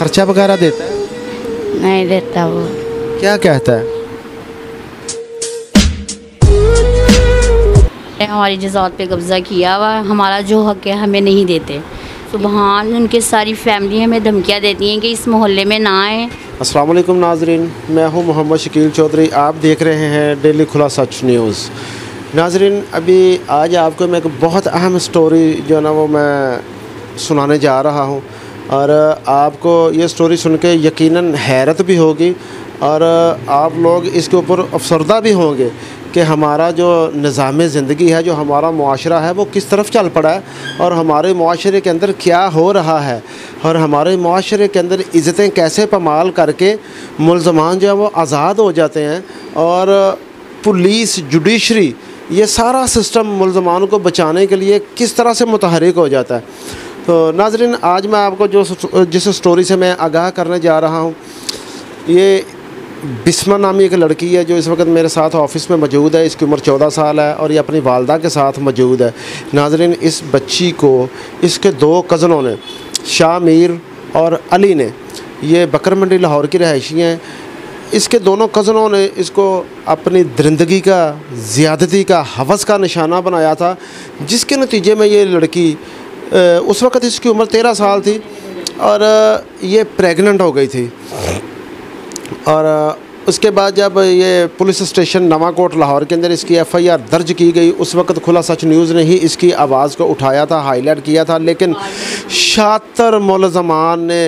खर्चा वगैरह देता है? नहीं देता वो। क्या कहता है? हमारी जज़ात पे कब्ज़ा किया हुआ, हमारा जो हक़ है हमें नहीं देते। सुबहान, उनकी सारी फैमिली हमें धमकियाँ देती हैं कि इस मोहल्ले में ना आए। अस्सलाम वालेकुम नाजरीन, मैं हूं मोहम्मद शकील चौधरी। आप देख रहे हैं डेली खुला सच न्यूज़। नाजरीन, अभी आज आपको मैं एक बहुत अहम स्टोरी जो है ना वो मैं सुनाने जा रहा हूं और आपको ये स्टोरी सुन के यकीनन हैरत भी होगी और आप लोग इसके ऊपर अफसरदा भी होंगे कि हमारा जो निज़ाम ज़िंदगी है, जो हमारा मुआशरा है, वो किस तरफ चल पड़ा है और हमारे मुआशरे के अंदर क्या हो रहा है और हमारे मुआशरे के अंदर इज़्ज़तें कैसे पमाल करके मुल्ज़मान जो है वो आज़ाद हो जाते हैं और पुलिस, जुडिशरी, ये सारा सिस्टम मुल्ज़मान को बचाने के लिए किस तरह से मुतहरिक हो जाता है। तो नाज़रीन, आज मैं आपको जिस स्टोरी से मैं आगाह करने जा रहा हूँ, ये बिस्मा नामी एक लड़की है जो इस वक्त मेरे साथ ऑफ़िस में मौजूद है। इसकी उम्र 14 साल है और ये अपनी वालदा के साथ मौजूद है। नाज़रीन, इस बच्ची को इसके 2 कज़नों ने, शाह मीर और अली ने, ये बकर मंडी लाहौर की रहायशी हैं। इसके दोनों कज़नों ने इसको अपनी दरिंदगी का, ज़्यादती का, हवस का निशाना बनाया था, जिसके नतीजे में ये लड़की उस वक़्त इसकी उम्र 13 साल थी और ये प्रेग्नेंट हो गई थी। और उसके बाद जब ये पुलिस स्टेशन नवाकोट लाहौर के अंदर इसकी FIR दर्ज की गई, उस वक्त खुला सच न्यूज़ ने ही इसकी आवाज़ को उठाया था, हाईलाइट किया था, लेकिन शातिर मुलज़मान ने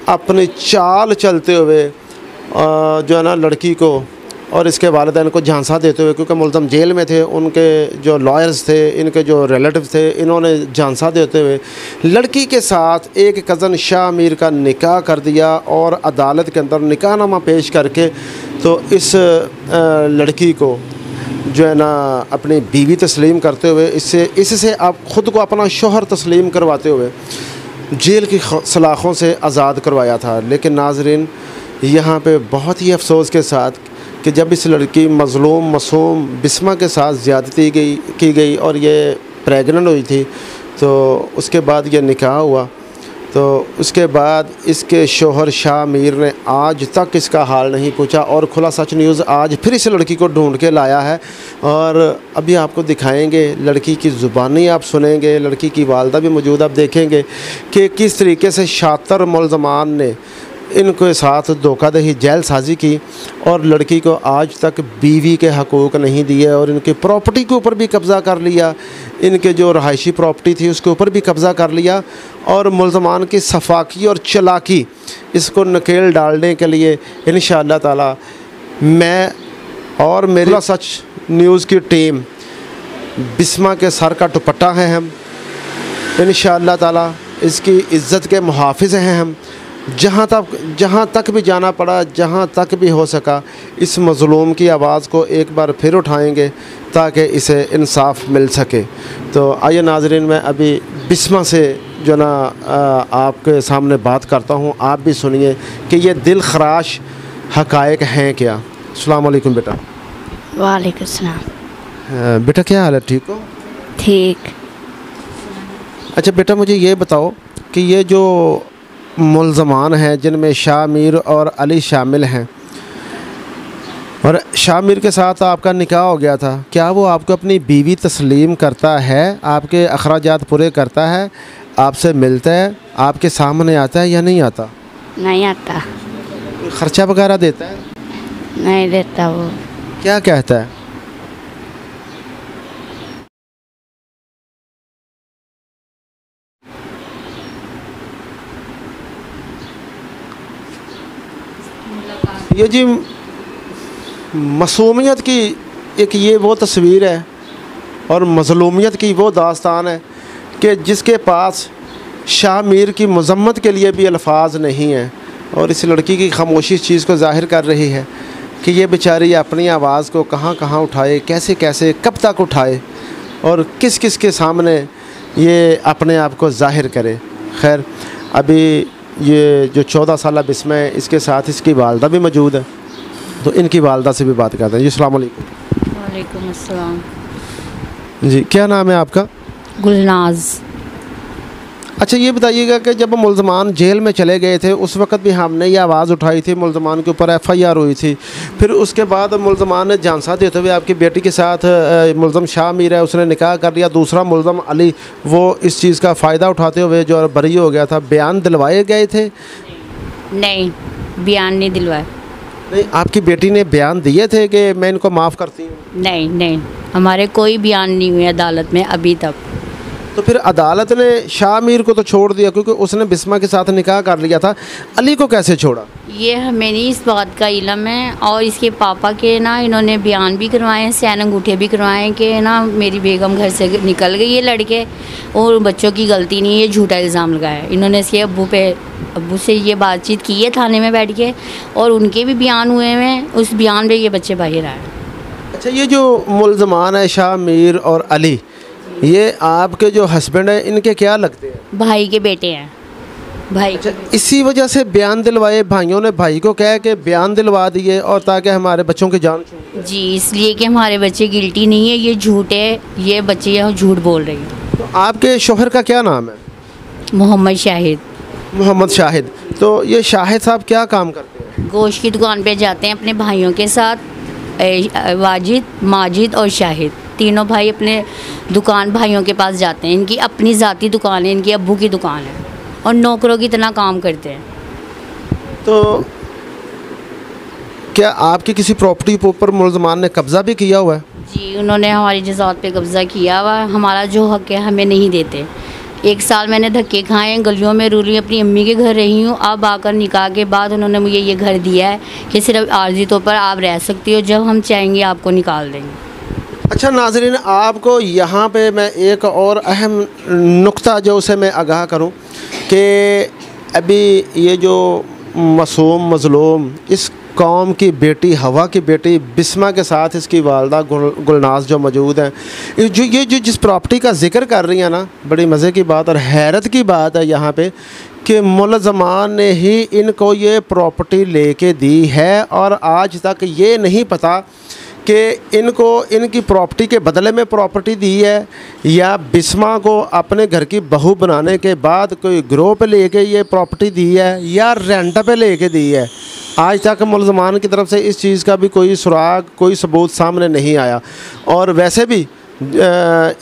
अपनी चाल चलते हुए जो है ना लड़की को और इसके वालिदैन को झांसा देते हुए, क्योंकि मुल्ज़म जेल में थे, उनके जो लॉयर्स थे, इनके जो रिलेटिव थे, इन्होंने झांसा देते हुए लड़की के साथ एक कज़न शाह मीर का निकाह कर दिया और अदालत के अंदर निकाहनामा पेश करके तो इस लड़की को जो है ना अपनी बीवी तस्लीम करते हुए इससे आप ख़ुद को अपना शोहर तस्लीम करवाते हुए जेल की सलाखों से आज़ाद करवाया था। लेकिन नाज़रीन, यहाँ पे बहुत ही अफसोस के साथ कि जब इस लड़की मज़लूम मासूम बिस्मा के साथ ज़्यादती की गई और ये प्रेग्नेंट हुई थी, तो उसके बाद ये निकाह हुआ, तो उसके बाद इसके शोहर शाह मीर ने आज तक इसका हाल नहीं पूछा और खुला सच न्यूज़ आज फिर इस लड़की को ढूंढ के लाया है और अभी आपको दिखाएंगे, लड़की की ज़ुबानी आप सुनेंगे, लड़की की वालदा भी मौजूद, आप देखेंगे कि किस तरीके से शातिर मुल्ज़मान ने इनके साथ धोखाधड़ी, जेल साजी की और लड़की को आज तक बीवी के हकूक़ नहीं दिए और इनकी प्रॉपर्टी के ऊपर भी कब्ज़ा कर लिया, इनके जो रहायशी प्रॉपर्टी थी उसके ऊपर भी कब्ज़ा कर लिया और मुल्ज़मान की सफाकी और चलाकी इसको नकेल डालने के लिए इंशाअल्लाह ताला मैं और मेरी सच न्यूज़ की टीम बिस्मा के सर का दुपट्टा हैं हम। इंशाअल्लाह ताला इसकी इज़्ज़त के मुहाफ़िज़ हैं हम। जहाँ तक भी जाना पड़ा, जहाँ तक भी हो सका, इस मज़लूम की आवाज़ को एक बार फिर उठाएंगे ताकि इसे इंसाफ मिल सके। तो आइए नाज़रीन, मैं अभी बिस्मा से जो ना आपके सामने बात करता हूँ, आप भी सुनिए कि ये दिल खराश हक़ाइक़ हैं क्या। अस्सलाम वालेकुम बेटा। वालेकुम सलाम। बेटा क्या हाल है, ठीक हो? ठीक। अच्छा बेटा, मुझे ये बताओ कि ये जो मुल्ज़मान हैं जिनमें शाह मीर और अली शामिल हैं और शाह मीर के साथ आपका निकाह हो गया था, क्या वो आपको अपनी बीवी तस्लीम करता है, आपके अखराजात पूरे करता है, आपसे मिलता है, आपके सामने आता है या नहीं आता? नहीं आता। ख़र्चा वगैरह देता है? नहीं देता वो। क्या कहता है? ये जी मासूमियत की एक ये वो तस्वीर है और मज़लूमियत की वो दास्तान है कि जिसके पास शाह मीर की मज़म्मत के लिए भी अल्फाज नहीं हैं और इस लड़की की खामोशी इस चीज़ को ज़ाहिर कर रही है कि ये बेचारी अपनी आवाज़ को कहाँ कहाँ उठाए, कैसे कैसे, कब तक उठाए और किस किस के सामने ये अपने आप को ज़ाहिर करे। खैर, अभी ये जो 14 साल बिस्मा है, इसके साथ इसकी वालदा भी मौजूद है, तो इनकी वालदा से भी बात करते हैं। जी अस्सलाम वालेकुम। वालेकुम अस्सलाम। जी, क्या नाम है आपका? गुलनाज। अच्छा ये बताइएगा कि जब मुलजमान जेल में चले गए थे उस वक्त भी हमने ये आवाज़ उठाई थी, मुलजमान के ऊपर FIR हुई थी। फिर उसके बाद मुलजमान ने जानसा देते हुए आपकी बेटी के साथ मुलजम शाह मीर है उसने निकाह कर लिया, दूसरा मुलजम अली वो इस चीज़ का फ़ायदा उठाते हुए जो बरी हो गया था। बयान दिलवाए गए थे? नहीं, बयान नहीं दिलवाए। नहीं, आपकी बेटी ने बयान दिए थे कि मैं इनको माफ़ करती हूँ? नहीं नहीं, हमारे कोई बयान नहीं हुए अदालत में अभी तक। तो फिर अदालत ने शाह मीर को तो छोड़ दिया क्योंकि उसने बिस्मा के साथ निकाह कर लिया था, अली को कैसे छोड़ा? ये हमें नहीं इस बात का इल्म है। और इसके पापा के ना इन्होंने बयान भी करवाए हैं, सैन अंगूठे भी करवाए हैं कि ना मेरी बेगम घर से निकल गई है लड़के और बच्चों की गलती नहीं है, ये झूठा इल्ज़ाम लगाया है। इन्होंने इसके अब्बू से ये बातचीत की है थाने में बैठ के और उनके भी बयान हुए हैं, उस बयान में ये बच्चे बाहर आए। अच्छा, ये जो मुलजमान है शाह मीर और अली, ये आपके जो हस्बैंड है इनके क्या लगते हैं? भाई के बेटे हैं, भाई। अच्छा, इसी वजह से बयान दिलवाए, भाइयों ने भाई को कहा कि बयान दिलवा दिए और ताकि हमारे बच्चों की जान छूटे। जी, इसलिए कि हमारे बच्चे गिल्टी नहीं है, ये झूठ है, ये बच्चे यहाँ झूठ बोल रही हैं। तो आपके शोहर का क्या नाम है? मोहम्मद शाहिद। मोहम्मद शाहिद। तो ये शाहिद साहब क्या काम करते हैं? गोश्त की दुकान पे जाते हैं अपने भाइयों के साथ, वाजिद, माजिद और शाहिद, तीनों भाई अपने दुकान भाइयों के पास जाते हैं। इनकी अपनी ज़ाती दुकान है, इनकी अब्बू की दुकान है और नौकरों की तरह काम करते हैं। तो क्या आपकी किसी प्रॉपर्टी के ऊपर मुलजमान ने कब्ज़ा भी किया हुआ है? जी, उन्होंने हमारी जज़ात पे कब्ज़ा किया हुआ, हमारा जो हक़ है हमें नहीं देते। 1 साल मैंने धक्के खाए हैं, गलियों में रू रही, अपनी अम्मी के घर रही हूँ। अब आकर निकाह के बाद उन्होंने मुझे ये घर दिया है कि सिर्फ आर्जी तौर पर आप रह सकती हो, जब हम चाहेंगे आपको निकाल देंगे। अच्छा नाज़रीन, आपको यहाँ पे मैं एक और अहम नुक्ता जो उसे मैं आगाह करूँ कि अभी ये जो मासूम मज़लूम इस कौम की बेटी, हवा की बेटी बिस्मा के साथ इसकी वालदा गुलनाज जो मौजूद हैं, ये जो जिस प्रॉपर्टी का जिक्र कर रही हैं ना, बड़ी मज़े की बात और हैरत की बात है यहाँ पे कि मुलज़मान ने ही इनको ये प्रॉपर्टी लेके दी है और आज तक ये नहीं पता कि इनको इनकी प्रॉपर्टी के बदले में प्रॉपर्टी दी है या बिस्मा को अपने घर की बहू बनाने के बाद कोई गिरोह पे लेके ये प्रॉपर्टी दी है या रेंट पे लेके दी है। आज तक मुलज़मान की तरफ से इस चीज़ का भी कोई सुराग, कोई सबूत सामने नहीं आया। और वैसे भी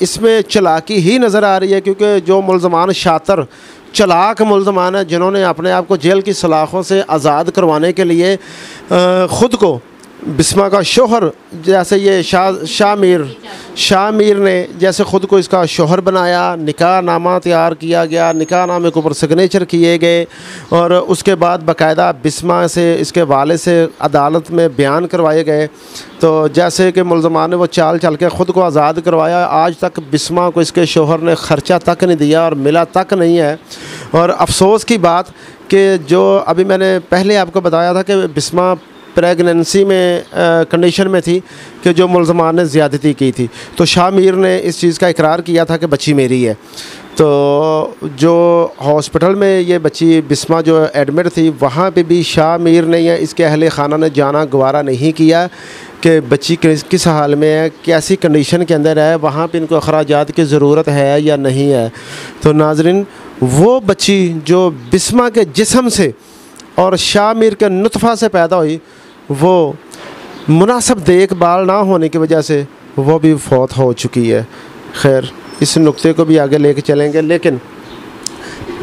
इसमें चालाकी ही नज़र आ रही है क्योंकि जो मुलज़मान शातिर चालाक मुलज़मान है जिन्होंने अपने आप को जेल की सलाखों से आज़ाद करवाने के लिए ख़ुद को बिस्मा का शोहर, जैसे ये शाह मीर ने जैसे ख़ुद को इसका शोहर बनाया, निकाह नामा तैयार किया गया, निकाह नामे के ऊपर सिग्नेचर किए गए और उसके बाद बाकायदा बिस्मा से इसके वाले से अदालत में बयान करवाए गए। तो जैसे कि मुलज़मान ने वो चाल चल के ख़ुद को आज़ाद करवाया, आज तक बिस्मा को इसके शोहर ने ख़र्चा तक नहीं दिया और मिला तक नहीं है। और अफसोस की बात कि जो अभी मैंने पहले आपको बताया था कि बिस्मा प्रेगनेंसी में कंडीशन में थी कि जो मुलज़मान ने ज़्यादती की थी, तो शाह मीर ने इस चीज़ का इकरार किया था कि बच्ची मेरी है। तो जो हॉस्पिटल में ये बच्ची बिस्मा जो एडमिट थी वहाँ पे भी शाह मीर ने या इसके अहले ख़ाना ने जाना गवारा नहीं किया कि बच्ची किस हाल में है, कैसी कंडीशन के अंदर है, वहाँ पे इनको अखराजात की ज़रूरत है या नहीं है। तो नाज़रीन, वो बच्ची जो बिस्मा के जिस्म से और शाह मीर के नुतफ़ा से पैदा हुई, वो मुनासिब देखभाल ना होने की वजह से वो भी फौत हो चुकी है। खैर, इस नुक्ते को भी आगे लेके चलेंगे। लेकिन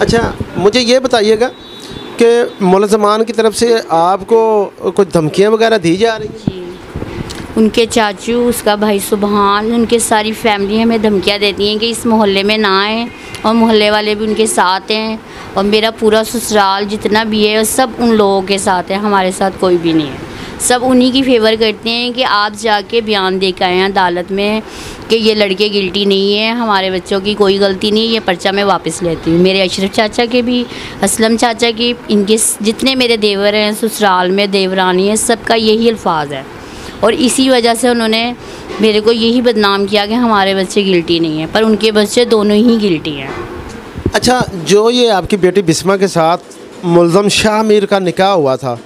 अच्छा, मुझे ये बताइएगा कि मुलज़मान की तरफ से आपको कुछ धमकियाँ वगैरह दी जा रही हैं? उनके चाचू, उसका भाई सुबहान, उनके सारी फैमिली हमें धमकियाँ देती हैं कि इस मोहल्ले में ना आए और मोहल्ले वाले भी उनके साथ हैं और मेरा पूरा ससुराल जितना भी है सब उन लोगों के साथ है, हमारे साथ कोई भी नहीं है। सब उन्हीं की फेवर करते हैं कि आप जाके बयान दे के आए हैं अदालत में कि ये लड़के गिल्टी नहीं है, हमारे बच्चों की कोई गलती नहीं, ये पर्चा मैं वापस लेती हूँ। मेरे अशरफ चाचा के भी, असलम चाचा की, इनके जितने मेरे देवर हैं ससुराल में, देवरानी है, सबका यही अल्फाज है। और इसी वजह से उन्होंने मेरे को यही बदनाम किया कि हमारे बच्चे गिल्टी नहीं हैं, पर उनके बच्चे दोनों ही गिल्टी हैं। अच्छा, जो ये आपकी बेटी बिस्मा के साथ मुलज़म शाह मीर का निकाह हुआ था,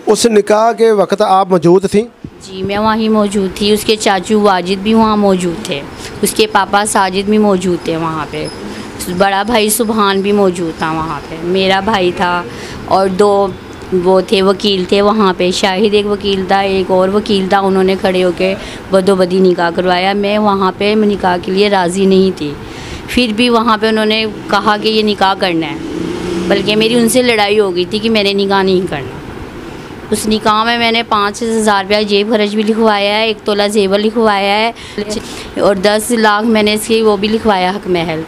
उस निकाह के वक्त आप मौजूद थी? जी, मैं वहीं मौजूद थी। उसके चाचू वाजिद भी वहाँ मौजूद थे, उसके पापा साजिद भी मौजूद थे वहाँ पे। बड़ा भाई सुभान भी मौजूद था वहाँ पे, मेरा भाई था और 2 वो थे वकील थे वहाँ पे, शाहिद एक वकील था, एक और वकील था, उन्होंने खड़े होके बदोबदी निकाह करवाया। मैं वहाँ पे निकाह के लिए राज़ी नहीं थी, फिर भी वहाँ पे उन्होंने कहा कि ये निकाह करना है, बल्कि मेरी उनसे लड़ाई हो गई थी कि मैंने निकाह नहीं करना। उस निकाह में मैंने 5,000 रुपया जेब खर्च भी लिखवाया है, 1 तोला जेवर लिखवाया है और 10 लाख मैंने इसकी वो भी लिखवाया हक महल।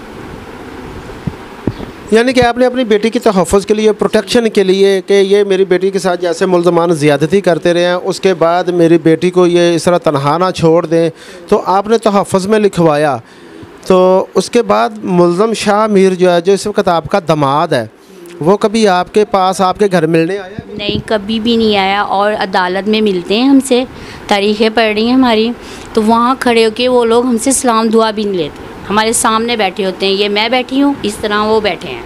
यानी कि आपने अपनी बेटी की तहफ़्फ़ुज़ के लिए, प्रोटेक्शन के लिए, कि ये मेरी बेटी के साथ जैसे मुल्ज़मान ज़्यादती करते रहे हैं, उसके बाद मेरी बेटी को ये इस तरह तनहा ना छोड़ दें, तो आपने तहफ़्फ़ुज़ में लिखवाया। तो उसके बाद मुल्ज़म शाह मीर जो है, जो इस वक्त आपका दामाद है, वो कभी आपके पास आपके घर मिलने आया? नहीं, कभी भी नहीं आया। और अदालत में मिलते हैं हमसे, तारीखें पड़ रही हैं हमारी, तो वहाँ खड़े होके वो लोग हमसे सलाम दुआ भी नहीं लेते, हमारे सामने बैठे होते हैं, ये मैं बैठी हूँ, इस तरह वो बैठे हैं,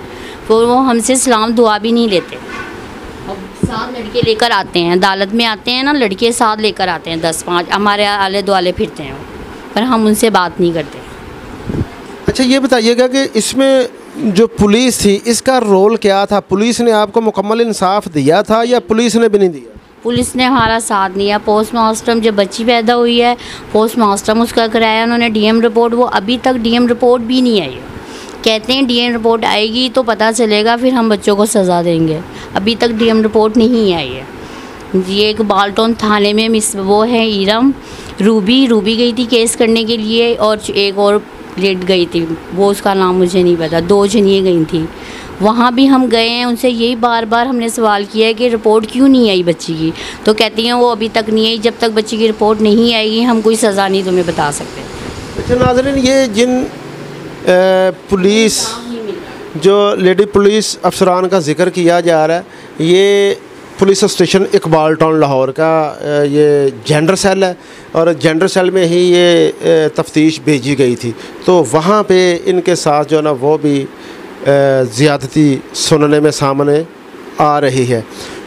तो वो हमसे सलाम दुआ भी नहीं लेते। और साथ लड़के लेकर आते हैं, अदालत में आते हैं ना, लड़के साथ लेकर आते हैं 10-5, हमारे आले दुआले फिरते हैं, पर हम उनसे बात नहीं करते। अच्छा, ये बताइएगा कि इसमें जो पुलिस थी, इसका रोल क्या था? पुलिस ने आपको मुकम्मल इंसाफ दिया था या पुलिस ने भी नहीं दिया? पुलिस ने हमारा साथ दिया। पोस्टमास्टम, जब बच्ची पैदा हुई है, पोस्टमास्टम उसका कराया उन्होंने, डीएम रिपोर्ट, वो अभी तक डीएम रिपोर्ट भी नहीं आई है। कहते हैं डीएम रिपोर्ट आएगी तो पता चलेगा, फिर हम बच्चों को सज़ा देंगे। अभी तक डीएम रिपोर्ट नहीं आई है। ये एक बाल्टोन थाने में मिस वो है ईरम, रूबी गई थी केस करने के लिए, और एक और लेट गई थी, वो उसका नाम मुझे नहीं पता, 2 जनिए गई थी। वहाँ भी हम गए हैं, उनसे यही बार हमने सवाल किया है कि रिपोर्ट क्यों नहीं आई बच्ची की, तो कहती हैं वो अभी तक नहीं आई, जब तक बच्ची की रिपोर्ट नहीं आएगी हम कोई सज़ा नहीं तुम्हें बता सकते। अच्छा नाज़रीन, ये जिन पुलिस, जो लेडी पुलिस अफसरान का ज़िक्र किया जा रहा है, ये police station Iqbal town Lahore का ये जेंडर सेल है, और जेंडर सेल में ही ये तफ्तीश भेजी गई थी। तो वहाँ पे इनके साथ जो है ना, वो भी ज़्यादती सुनने में सामने आ रही है।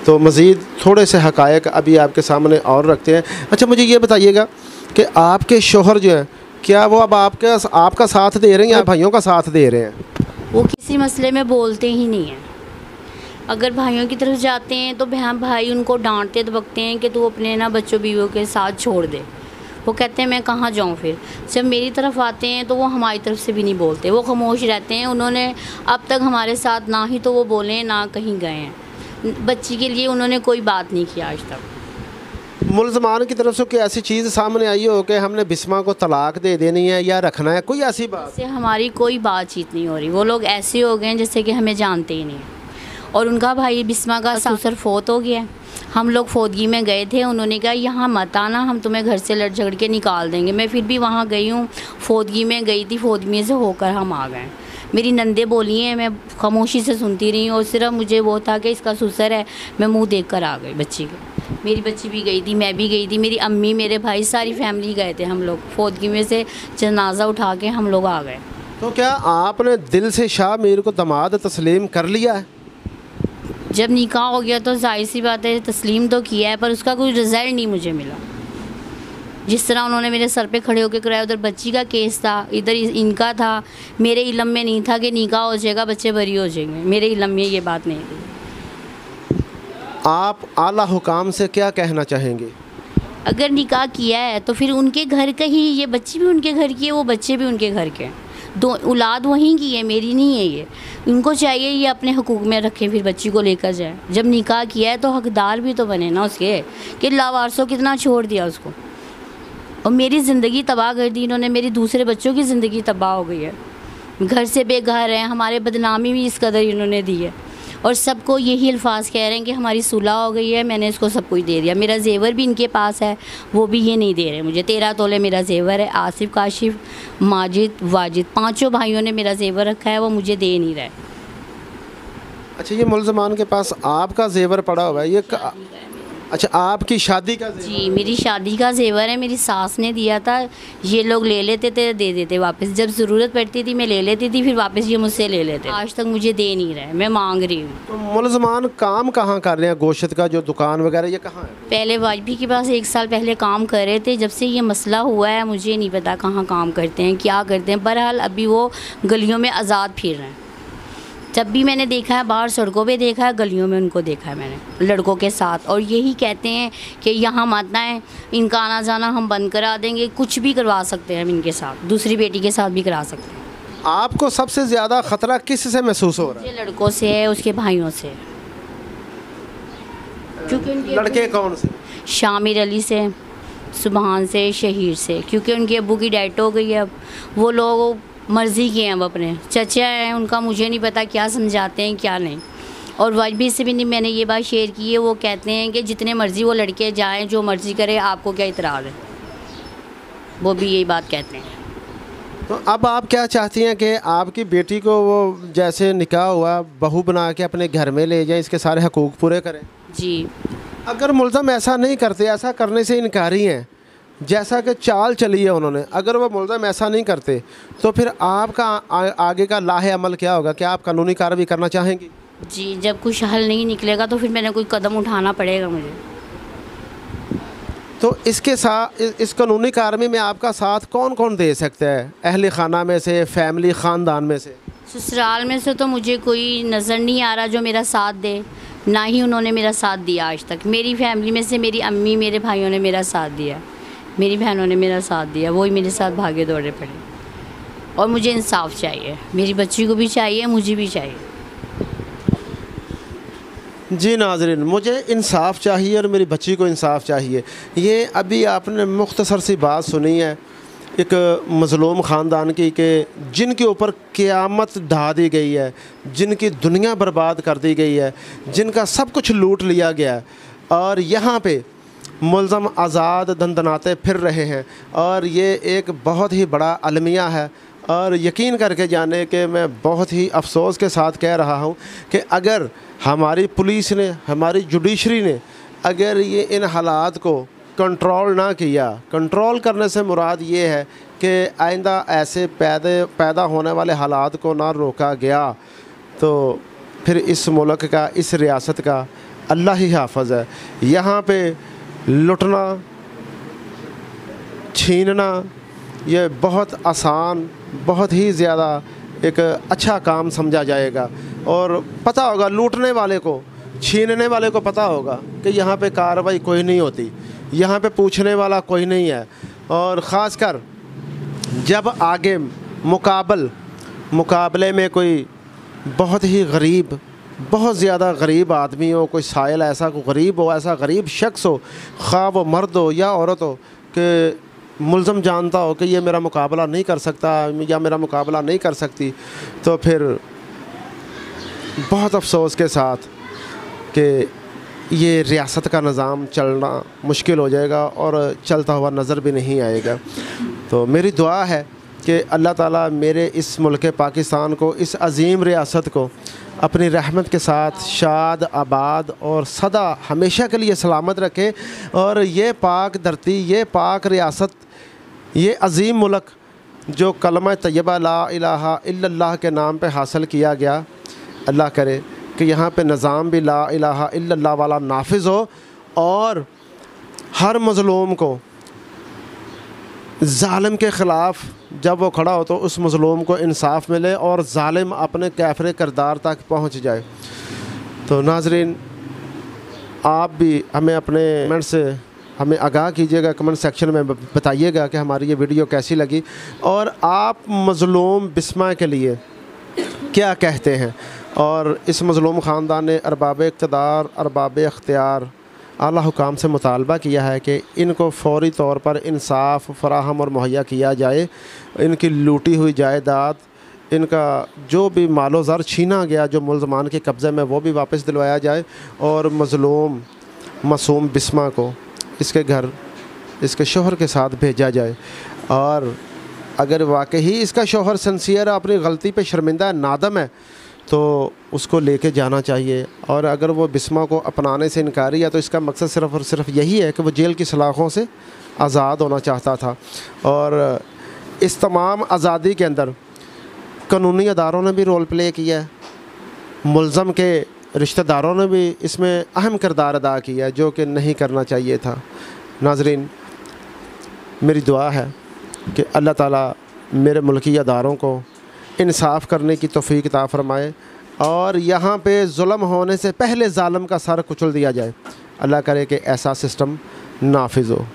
तो मज़ीद थोड़े से हक़ायक़ अभी आपके सामने और रखते हैं। अच्छा, मुझे ये बताइएगा कि आपके शोहर जो हैं, क्या वो अब आपका साथ दे रहे हैं या भाइयों का साथ दे रहे हैं? वो किसी मसले में बोलते ही नहीं हैं। अगर भाइयों की तरफ जाते हैं तो भाई उनको डांटते दबकते हैं कि तू अपने ना बच्चों बीवियों के साथ छोड़ दे। वो कहते हैं मैं कहाँ जाऊँ फिर। जब मेरी तरफ आते हैं तो वो हमारी तरफ से भी नहीं बोलते, वो खामोश रहते हैं। उन्होंने अब तक हमारे साथ ना ही तो वो बोले, ना कहीं गए हैं। बच्ची के लिए उन्होंने कोई बात नहीं किया आज तक। मुल्ज़मान की तरफ से कोई ऐसी चीज़ सामने आई हो कि हमने बिस्मा को तलाक दे देनी है या रखना है, कोई ऐसी बात? से हमारी कोई बातचीत नहीं हो रही। वो लोग ऐसे हो गए हैं जैसे कि हमें जानते ही नहीं। और उनका भाई बिस्मा का ससुर फोत हो गया। हम लोग फौतगी में गए थे, उन्होंने कहा यहाँ मत आना, हम तुम्हें घर से लड़ झगड़ के निकाल देंगे। मैं फिर भी वहाँ गई हूँ, फौतगी में गई थी, फौतगी से होकर हम आ गए। मेरी नंदे बोली हैं, मैं खामोशी से सुनती रही और सिर्फ मुझे वो था कि इसका ससुर है। मैं मुंह देख कर आ गई बच्ची को। मेरी बच्ची भी गई थी, मैं भी गई थी, मेरी अम्मी, मेरे भाई, सारी फैमिली गए थे हम लोग। फौतगी में से जनाजा उठा के हम लोग आ गए। तो क्या आपने दिल से शाह मीर को दामाद तस्लीम कर लिया है? जब निकाह हो गया तो जाहिर सी बात है तस्लीम तो किया है, पर उसका कोई रिज़ल्ट नहीं मुझे मिला। जिस तरह उन्होंने मेरे सर पे खड़े होकर कराया, उधर बच्ची का केस था, इधर इनका था। मेरे इल्म में नहीं था कि निकाह हो जाएगा, बच्चे बरी हो जाएंगे। मेरे इल्म में ये बात नहीं थी। आप आला हुकाम से क्या कहना चाहेंगे? अगर निकाह किया है तो फिर उनके घर का ही, ये बच्ची भी उनके घर की है, वो बच्चे भी उनके घर के हैं। 2 औलाद वहीं की है, मेरी नहीं है ये। इनको चाहिए ये अपने हुकूक में रखें, फिर बच्ची को लेकर जाएं। जब निकाह किया है तो हकदार भी तो बने ना उसके, कि लावारसों कितना छोड़ दिया उसको। और मेरी ज़िंदगी तबाह कर दी इन्होंने, मेरी दूसरे बच्चों की ज़िंदगी तबाह हो गई है। घर से बेघर हैं, हमारे बदनामी भी इस कदर इन्होंने दी है। और सबको यही अल्फाज कह रहे हैं कि हमारी सुलह हो गई है, मैंने इसको सब कुछ दे दिया। मेरा जेवर भी इनके पास है, वो भी ये नहीं दे रहे मुझे। 13 तोले मेरा जेवर है। आसिफ, काशिफ, माजिद, वाजिद, 5 भाइयों ने मेरा जेवर रखा है, वो मुझे दे नहीं रहे। अच्छा, ये मुल्ज़मान के पास आपका जेवर पड़ा हुआ है, ये अच्छा, आपकी शादी का जी, मेरी शादी का ज़ेवर है, मेरी सास ने दिया था। ये लोग ले लेते थे, दे देते वापस, जब ज़रूरत पड़ती थी मैं ले लेती थी, फिर वापस ये मुझसे ले लेते। आज तक मुझे दे नहीं रहे, मैं मांग रही हूँ। तो मुलजमान काम कहाँ कर रहे हैं? गोश्त का जो दुकान वगैरह ये कहाँ है? पहले वाजपी के पास 1 साल पहले काम कर रहे थे, जब से ये मसला हुआ है मुझे नहीं पता कहाँ काम करते हैं, क्या करते हैं। बहरहाल अभी वो गलियों में आज़ाद फिर रहे हैं। जब भी मैंने देखा है, बाहर सड़कों पे देखा है, गलियों में उनको देखा है मैंने लड़कों के साथ, और यही कहते हैं कि यहाँ मत आएँ, इनका आना जाना हम बंद करा देंगे, कुछ भी करवा सकते हैं हम इनके साथ, दूसरी बेटी के साथ भी करा सकते हैं। आपको सबसे ज़्यादा ख़तरा किस से महसूस हो रहा है? ये लड़कों से है, उसके भाइयों से। क्योंकि उनके लड़के कौन से? शामिर अली से, सुबहान से, शहीर से, क्योंकि उनके अब्बू की डेथ हो गई है। अब वो लोग मर्ज़ी के हैं, अब अपने चचा हैं उनका, मुझे नहीं पता क्या समझाते हैं क्या नहीं। और वाजबी से भी नहीं मैंने ये बात शेयर की है, वो कहते हैं कि जितने मर्ज़ी वो लड़के जाएं, जो मर्ज़ी करे, आपको क्या इतराज़ है, वो भी यही बात कहते हैं। तो अब आप क्या चाहती हैं कि आपकी बेटी को वो जैसे निकाह हुआ बहू बना के अपने घर में ले जाएं, इसके सारे हकूक़ पूरे करें? जी, अगर मुल्ज़म ऐसा नहीं करते, ऐसा करने से इनकारी हैं, जैसा कि चाल चली है उन्होंने, अगर वो मुल्ज़म ऐसा नहीं करते तो फिर आपका आगे का लाहे अमल क्या होगा? क्या आप कानूनी कार्रवाई करना चाहेंगी? जी, जब कुछ हल नहीं निकलेगा तो फिर मैंने कोई कदम उठाना पड़ेगा मुझे। तो इसके साथ इस कानूनी कार्रवाई में आपका साथ कौन कौन दे सकता है? अहले खाना में से, फैमिली, ख़ानदान में से? ससुराल में से तो मुझे कोई नज़र नहीं आ रहा जो मेरा साथ दे, ना ही उन्होंने मेरा साथ दिया आज तक। मेरी फैमिली में से मेरी अम्मी, मेरे भाइयों ने मेरा साथ दिया, मेरी बहनों ने मेरा साथ दिया, वही मेरे साथ भागे दौड़े पड़े। और मुझे इंसाफ चाहिए, मेरी बच्ची को भी चाहिए, मुझे भी चाहिए। जी नाज़रीन, मुझे इंसाफ चाहिए और मेरी बच्ची को इंसाफ चाहिए। ये अभी आपने मुख्तसर सी बात सुनी है एक मज़लूम ख़ानदान की, कि जिनके ऊपर क़यामत ढा दी गई है, जिनकी दुनिया बर्बाद कर दी गई है, जिनका सब कुछ लूट लिया गया है, और यहाँ पे मुल्ज़म आज़ाद दंदनाते फिर रहे हैं। और ये एक बहुत ही बड़ा अलमिया है, और यकीन करके जाने कि मैं बहुत ही अफसोस के साथ कह रहा हूँ कि अगर हमारी पुलिस ने, हमारी जुडिशरी ने अगर ये इन हालात को कंट्रोल ना किया, कंट्रोल करने से मुराद ये है कि आइंदा ऐसे पैदा होने वाले हालात को ना रोका गया तो फिर इस मुल्क का, इस रियासत का अल्लाह ही हाफ़िज़ है। यहाँ पे लुटना, छीनना ये बहुत आसान, बहुत ही ज़्यादा एक अच्छा काम समझा जाएगा। और पता होगा लूटने वाले को, छीनने वाले को पता होगा कि यहाँ पे कार्रवाई कोई नहीं होती, यहाँ पे पूछने वाला कोई नहीं है। और ख़ासकर जब आगे मुकाबले में कोई बहुत ही गरीब, बहुत ज़्यादा गरीब आदमी हो, कोई साइल ऐसा कोई गरीब हो, ऐसा गरीब शख्स हो, ख़्वाह वो मर्द हो या औरत हो, कि मुल्ज़म जानता हो कि ये मेरा मुकाबला नहीं कर सकता या मेरा मुकाबला नहीं कर सकती, तो फिर बहुत अफसोस के साथ कि ये रियासत का निज़ाम चलना मुश्किल हो जाएगा और चलता हुआ नज़र भी नहीं आएगा। तो मेरी दुआ है कि अल्लाह ताला मेरे इस मुल्क पाकिस्तान को, इस अज़ीम रियासत को अपनी रहमत के साथ शाद, आबाद और सदा हमेशा के लिए सलामत रखे। और ये पाक धरती, ये पाक रियासत, ये अज़ीम मुल्क जो कलमा तय्यबा ला इलाहा इल्लल्लाह के नाम पे हासिल किया गया, अल्लाह करे कि यहाँ पे निज़ाम भी ला इलाहा इल्लल्लाह वाला नाफिज़ हो और हर मज़लूम को, ज़ालिम के ख़िलाफ़ जब वो खड़ा हो तो उस मज़लूम को इंसाफ मिले और ज़ालिम अपने कैफ़रे किरदार तक पहुँच जाए। तो नाज़रीन, आप भी हमें अपने कमेंट से हमें आगाह कीजिएगा, कमेंट सेक्शन में बताइएगा कि हमारी ये वीडियो कैसी लगी और आप मज़लूम बिस्मा के लिए क्या कहते हैं। और इस मज़लूम ख़ानदान ने अरबाब इक़्तिदार, अरबाब इख्तियार, आला हुकाम से मुतालबा किया है कि इनको फ़ौरी तौर पर इंसाफ फ़राहम और मुहैया किया जाए। इनकी लूटी हुई जायदाद, इनका जो भी मालो ज़र छीना गया जो मुल्ज़मान के कब्ज़े में, वो भी वापस दिलवाया जाए और मज़लूम मासूम बिस्मा को इसके घर, इसके शोहर के साथ भेजा जाए। और अगर वाकई इसका शोहर सिंसियर अपनी गलती पे शर्मिंदा है, नादम है, तो उसको लेके जाना चाहिए। और अगर वो बिस्मा को अपनाने से इनकारी है तो इसका मकसद सिर्फ़ और सिर्फ यही है कि वो जेल की सलाखों से आज़ाद होना चाहता था। और इस तमाम आज़ादी के अंदर कानूनी अदारों ने भी रोल प्ले किया है, मुल्ज़म के रिश्तेदारों ने भी इसमें अहम किरदार अदा किया, जो कि नहीं करना चाहिए था। नाज़रीन, मेरी दुआ है कि अल्लाह ताला मेरे मुल्की अदारों को इंसाफ़ करने की तौफ़ीक अता फ़रमाए और यहाँ पे जुल्म होने से पहले ज़ालिम का सर कुचल दिया जाए। अल्लाह करे कि ऐसा सिस्टम नाफिज़ हो।